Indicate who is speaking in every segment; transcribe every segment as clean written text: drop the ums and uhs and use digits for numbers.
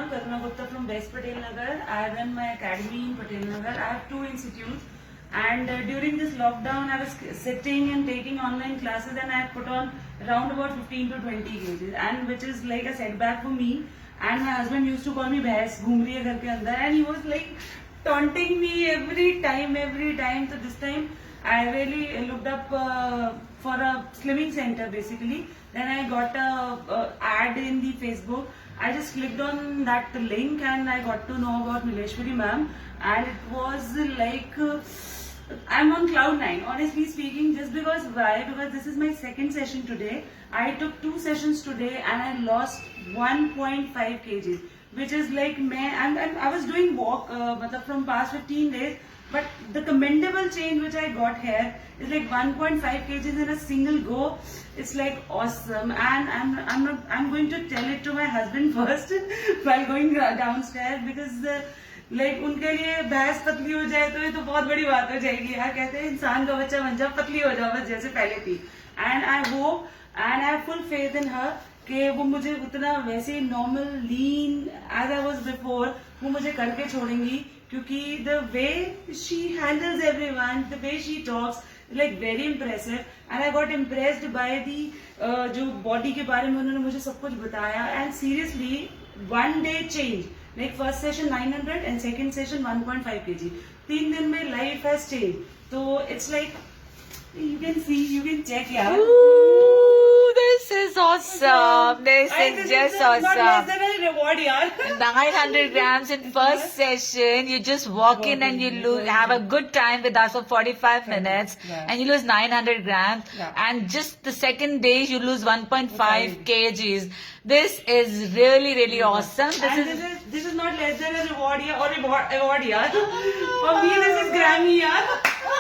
Speaker 1: Karuna Gupta from West Patel Nagar. I run my academy in Patel Nagar. I have 2 institutes. And during this lockdown, I was sitting and taking online classes, and I had put on around about 15 to 20 kgs, and which is like a setback for me. And my husband used to call me bhais, घूम रही है घर के अंदर, and he was like taunting me every time. So this time I really looked up for a slimming center basically. Then I got a ad in the Facebook. I just clicked on that link and I got to know about Nileshwari ma'am, and it was like I'm on cloud 9, honestly speaking. Just because why? Because this is my second session today. I took 2 sessions today and I lost 1.5 kgs, which is like and I was doing walk from past 15 days. But the commendable change which I got here is like 1.5 kgs in a single go. It's like awesome, and I'm going to tell it to my husband first while going downstairs, because like उनके लिए भैंस पतली हो जाए तो ये तो बहुत बड़ी बात हो जाएगी यार. कहते हैं इंसान का बच्चा बन जाओ, पतली हो जाओ बस जैसे पहले थी. And I hope and I have full faith in her कि वो मुझे उतना वैसे normal lean as I was before वो मुझे करके छोड़ेंगी, क्योंकि the way she handles everyone, the way she talks like very impressive, and I got impressed by the जो body के बारे में उन्होंने मुझे सब कुछ बताया. And seriously, one day change, like first session 900 and second session 1.5 kg. 3 दिन में life has changed. So it's like you can see, you can check यार.
Speaker 2: Ooh, this is awesome. This is just
Speaker 1: Not less
Speaker 2: awesome.
Speaker 1: than a reward यार.
Speaker 2: 900 grams in first session. You just walk in and you have a good time with us for 45 minutes, and you lose 900 grams. And just the second day you lose 1.5 kgs. This is really awesome.
Speaker 1: This is not less than a reward yaar, or award yaar. For me this is Grammy yaar.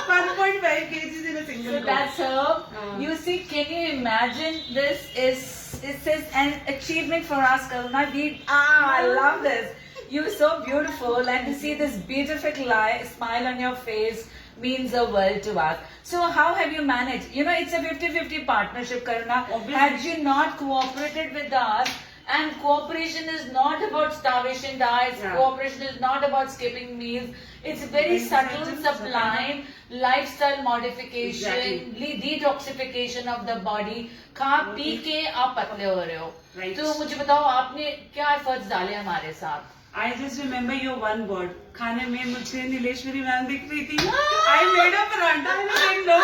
Speaker 1: 1.5 kgs in a single
Speaker 2: So
Speaker 1: go.
Speaker 2: that's her. You see, can you imagine? This is an achievement for us, Karuna. I love this. You're so beautiful, and to see this beautiful smile on your face means the world to us. So how have you managed? You know, it's a 50-50 partnership, Karuna.
Speaker 1: Obviously.
Speaker 2: Had you not cooperated with us, and cooperation is not about starvation diets, cooperation is not about skipping meals. It's very subtle, sublime lifestyle modification, detoxification of the body. खा P के आप पतले हो रहे हो. तो मुझे बताओ आपने क्या एफर्ट्स डाले हमारे साथ?
Speaker 1: I just remember your one word. खाने में मुझे नीलेश्वरी मैम दिख रही थी. I made a paratha and I said no.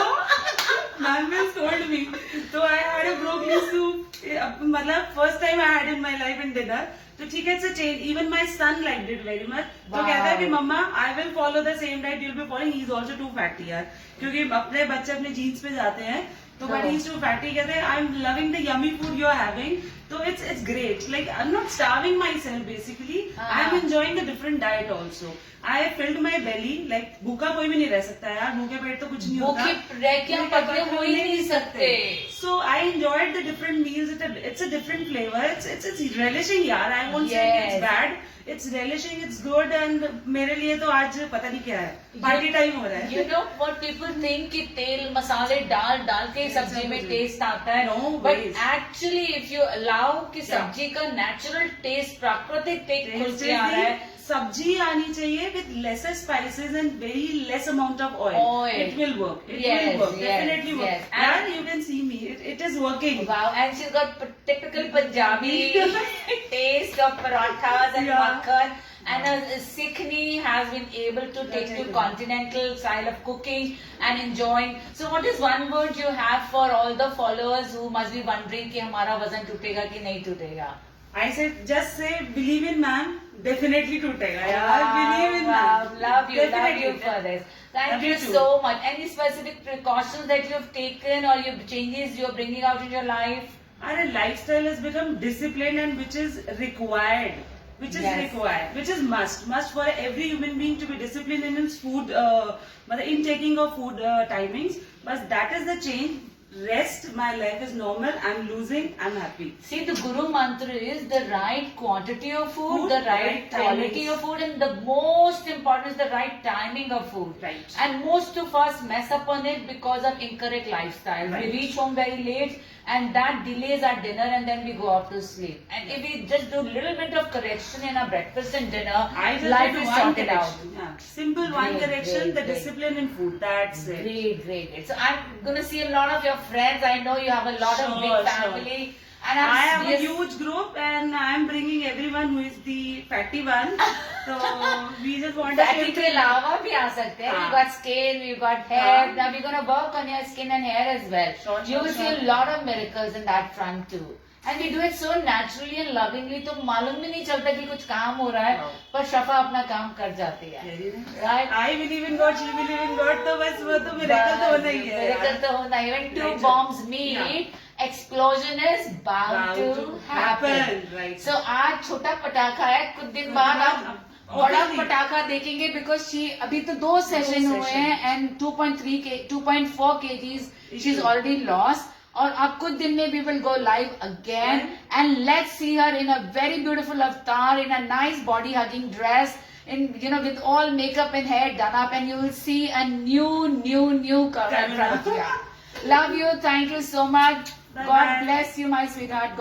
Speaker 1: Ma'am has told me. So I had a broccoli soup. मतलब first time I had in my life in dinner. तो ठीक है, it's a change. Even my son liked it very much. तो कहता है कि मम्मा I will follow the same diet you'll be following. He is also too fatty यार. क्योंकि अपने बच्चे अपने जीन्स पे जाते हैं. तो but he's too fatty. कहते हैं I'm loving the yummy food you're having. So it's great. Like I'm not starving myself basically. I'm enjoying a different diet also. I filled my belly. Like भूखा कोई भी नहीं रह सकता यार. भूखे पेट तो कुछ नहीं होता.
Speaker 2: भूखे रह के हम पतले हो ही नहीं सकते.
Speaker 1: So I enjoyed the different meals. It's a different flavor. It's relishing यार. I won't say it's bad. It's relishing. It's good. And मेरे लिए तो आज पता नहीं क्या है. Party time हो रहा है.
Speaker 2: You know what people think कि तेल मसाले डाल के सब्जी में टेस्ट आता है.
Speaker 1: No
Speaker 2: But
Speaker 1: ways.
Speaker 2: actually if you allow कि सब्जी का natural taste प्राकृतिक टेस्ट खुल से आ रहा है.
Speaker 1: सब्जी आनी चाहिए with lesser spices and very less amount of oil. It will work. It will work. Definitely work. And you can see me. It is working.
Speaker 2: Wow, and she's got typical Punjabi taste of parathas and makhan. And a Sikhni has been able to take to continental style of cooking and enjoying. So what is one word you have for all the followers who must be wondering कि हमारा वजन टूटेगा कि नहीं टूटेगा?
Speaker 1: I said just say believe in ma'am. Definitely टूटेगा यार. Believe in ma'am.
Speaker 2: Love you for this. Thank you so much. Any specific precautions that you have taken or your changes you are bringing out in your life?
Speaker 1: Our lifestyle has become disciplined, and which is required. Which is must for every human being to be disciplined in his food, intaking of food timings. But that is the change. Rest, my life is normal. I'm losing. I'm happy.
Speaker 2: See, the Guru mantra is the right quantity of food, the right quality of food, and the most important is the right timing of food.
Speaker 1: Right.
Speaker 2: And most of us mess up on it because of incorrect lifestyle. We reach home very late. and that delays our dinner, and then we go off to sleep. And if we just do little bit of correction in our breakfast and dinner,
Speaker 1: I just
Speaker 2: life
Speaker 1: do
Speaker 2: is
Speaker 1: one
Speaker 2: sorted out.
Speaker 1: correction. Yeah. Simple one
Speaker 2: Great,
Speaker 1: correction,
Speaker 2: great,
Speaker 1: the
Speaker 2: great.
Speaker 1: discipline in food. That's it.
Speaker 2: Great. So I'm gonna see a lot of your friends. I know you have a lot of
Speaker 1: Sure,
Speaker 2: big
Speaker 1: sure.
Speaker 2: family. And
Speaker 1: I have a
Speaker 2: yes,
Speaker 1: huge group and I'm bringing everyone who is the fatty one. So we just want to
Speaker 2: fatty के अलावा भी आ सकते हैं.
Speaker 1: हाँ.
Speaker 2: We got skin, we got hair.
Speaker 1: हाँ.
Speaker 2: Now we're gonna work on your skin and hair as well.
Speaker 1: Sure,
Speaker 2: You will see
Speaker 1: sure.
Speaker 2: a lot of miracles in that front too. And we do it so naturally and lovingly. तो मालूम भी नहीं चलता कि कुछ काम हो रहा है,
Speaker 1: Wow.
Speaker 2: पर शफा अपना काम कर जाती है.
Speaker 1: Very nice.
Speaker 2: Right?
Speaker 1: I believe in God, she believe in God. तो बस वो तो miracle तो होना ही है.
Speaker 2: Miracle तो होना ही है. When two
Speaker 1: Right.
Speaker 2: bombs meet,
Speaker 1: Yeah.
Speaker 2: explosion is bound to happen.
Speaker 1: Right.
Speaker 2: So आज छोटा पटाखा है, कुछ दिन बाद आप बड़ा
Speaker 1: Obviously.
Speaker 2: पटाखा देखेंगे because she अभी तो 2 सेशन हुए हैं and 2.4 kgs she's already lost. और अब कुछ दिन में we will go live again and let's see her in a very beautiful avatar, in a nice body hugging dress, in with all makeup and hair done up, and you will see a new Pranagya. Love you, thank you so much.
Speaker 1: Bye
Speaker 2: God
Speaker 1: bye.
Speaker 2: bless you, my sweetheart.